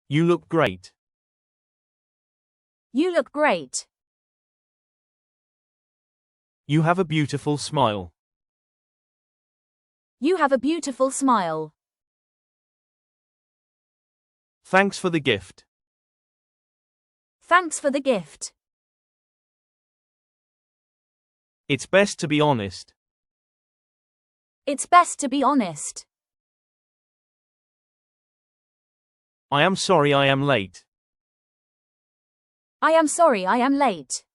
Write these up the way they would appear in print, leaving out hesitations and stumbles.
You look great. You look great. You have a beautiful smile. You have a beautiful smile. Thanks for the gift. Thanks for the gift. It's best to be honest. It's best to be honest. I am sorry I am late. I am sorry I am late.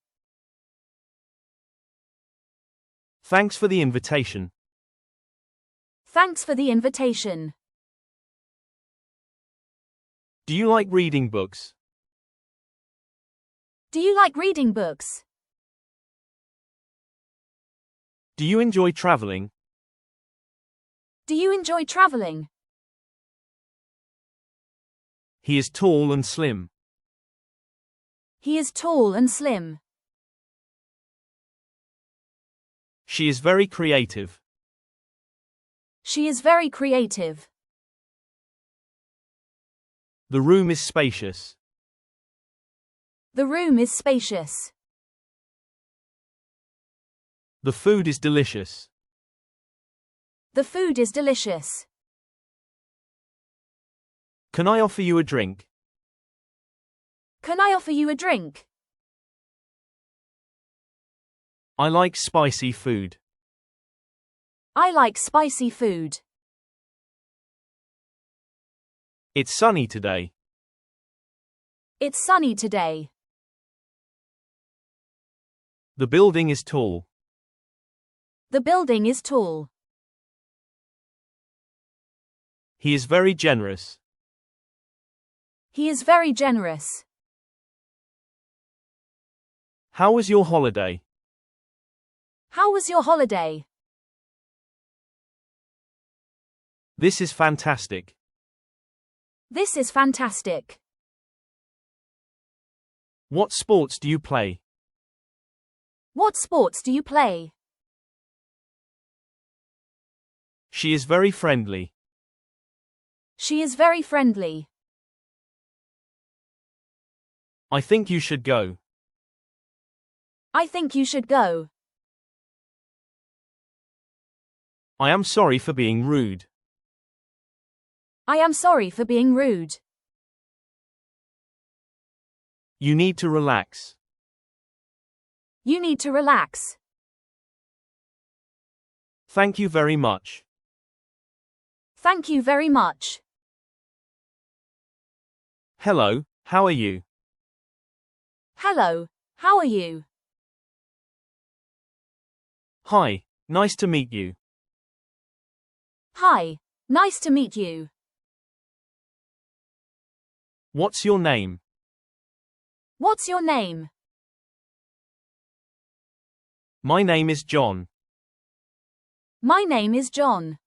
Thanks for the invitation. Thanks for the invitation. Do you like reading books? Do you like reading books? Do you enjoy traveling? Do you enjoy traveling? He is tall and slim. He is tall and slim. She is very creative. She is very creative. The room is spacious. The room is spacious. The food is delicious. The food is delicious. Can I offer you a drink? Can I offer you a drink? I like spicy food. I like spicy food. It's sunny today. It's sunny today. The building is tall. The building is tall. He is very generous. He is very generous. How was your holiday? How was your holiday? This is fantastic. This is fantastic. What sports do you play? What sports do you play? She is very friendly. She is very friendly. I think you should go. I think you should go. I am sorry for being rude. I am sorry for being rude. You need to relax. You need to relax. Thank you very much. Thank you very much. Hello, how are you? Hello, how are you? Hi, nice to meet you. Hi, nice to meet you. What's your name? What's your name? My name is John. My name is John.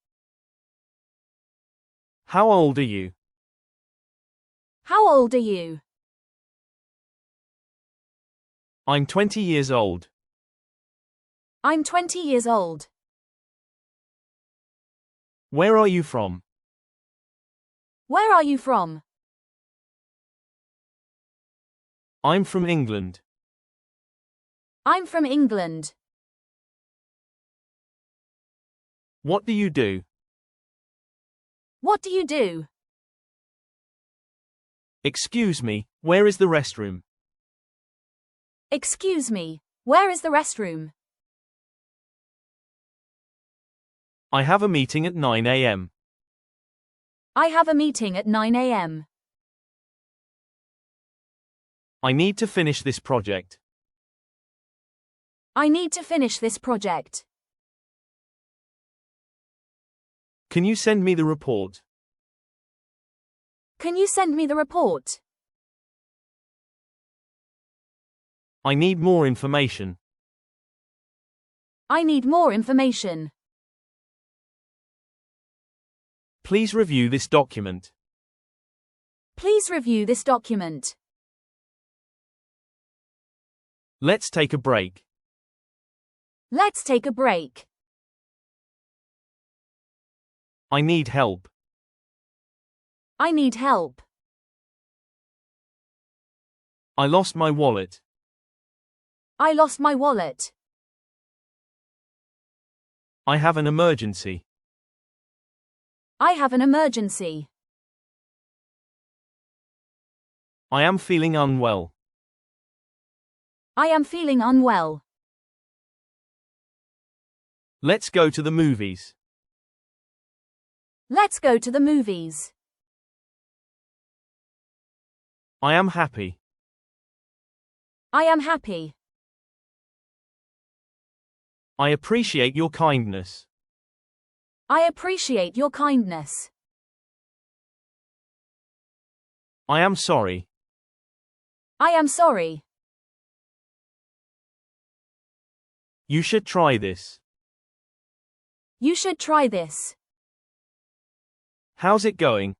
How old are you? How old are you? I'm 20 years old. I'm 20 years old. Where are you from? Where are you from? I'm from England. I'm from England. What do you do? What do you do? Excuse me, where is the restroom? Excuse me, where is the restroom? I have a meeting at 9 a.m. I have a meeting at 9 a.m. I need to finish this project. I need to finish this project. Can you send me the report? Can you send me the report? I need more information. I need more information. Please review this document. Please review this document. Let's take a break. Let's take a break. I need help. I need help. I lost my wallet. I lost my wallet. I have an emergency. I have an emergency. I am feeling unwell. I am feeling unwell. Let's go to the movies. Let's go to the movies. I am happy. I am happy. I appreciate your kindness. I appreciate your kindness. I am sorry. I am sorry. You should try this. You should try this. How's it going?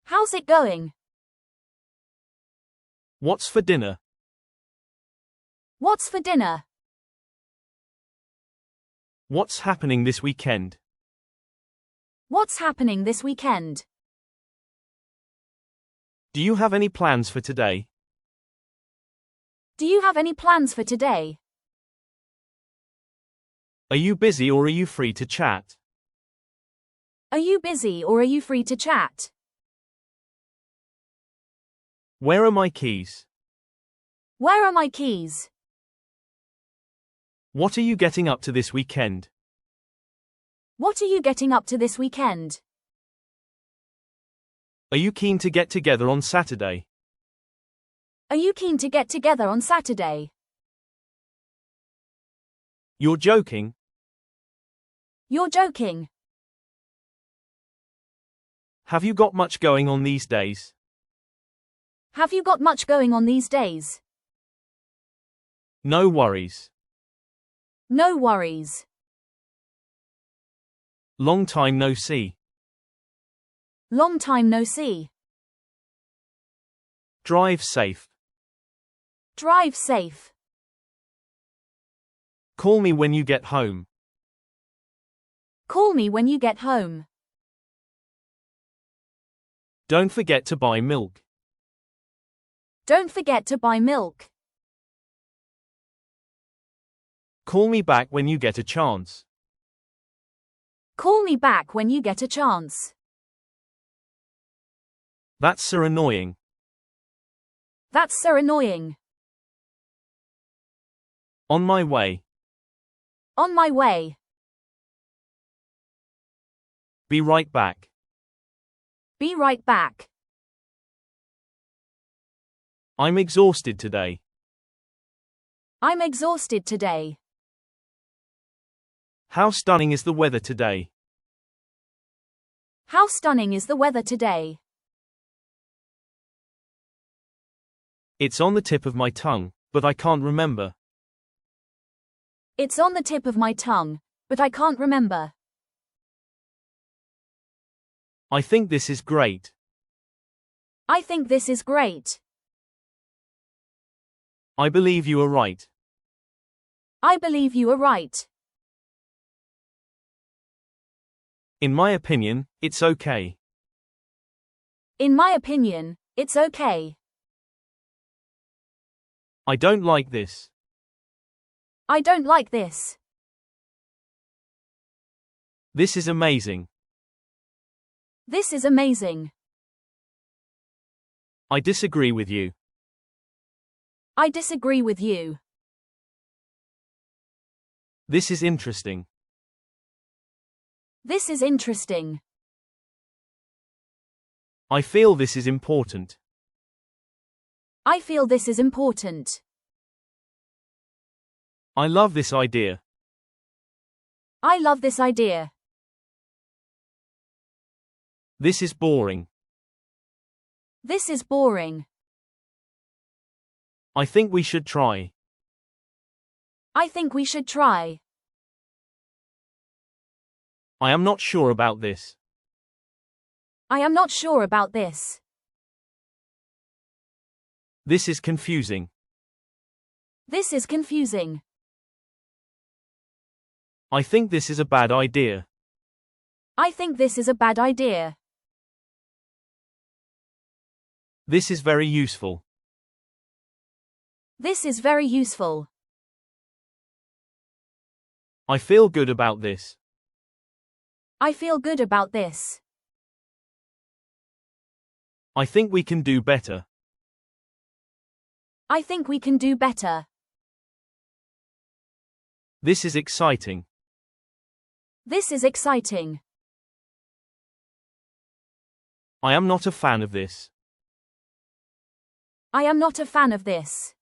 How's it going? What's for dinner? What's for dinner? What's happening this weekend? What's happening this weekend? Do you have any plans for today? Do you have any plans for today? Are you busy or are you free to chat? Are you busy or are you free to chat? Where are my keys? Where are my keys? What are you getting up to this weekend? What are you getting up to this weekend? Are you keen to get together on Saturday? Are you keen to get together on Saturday? You're joking? You're joking. Have you got much going on these days? Have you got much going on these days? No worries. No worries. Long time no see. Long time no see. Drive safe. Drive safe. Call me when you get home. Call me when you get home. Don't forget to buy milk. Don't forget to buy milk. Call me back when you get a chance. Call me back when you get a chance. That's so annoying. That's so annoying. On my way. On my way. Be right back. Be right back. I'm exhausted today. I'm exhausted today. How stunning is the weather today? How stunning is the weather today? It's on the tip of my tongue, but I can't remember. It's on the tip of my tongue, but I can't remember. I think this is great. I think this is great. I believe you are right. I believe you are right. In my opinion, it's okay. In my opinion, it's okay. I don't like this. I don't like this. This is amazing. This is amazing. I disagree with you. I disagree with you. This is interesting. This is interesting. I feel this is important. I feel this is important. I love this idea. I love this idea. This is boring. This is boring. I think we should try. I think we should try. I am not sure about this. I am not sure about this. This is confusing. This is confusing. I think this is a bad idea. I think this is a bad idea. This is very useful. This is very useful. I feel good about this. I feel good about this. I think we can do better. I think we can do better. This is exciting. This is exciting. I am not a fan of this. I am not a fan of this.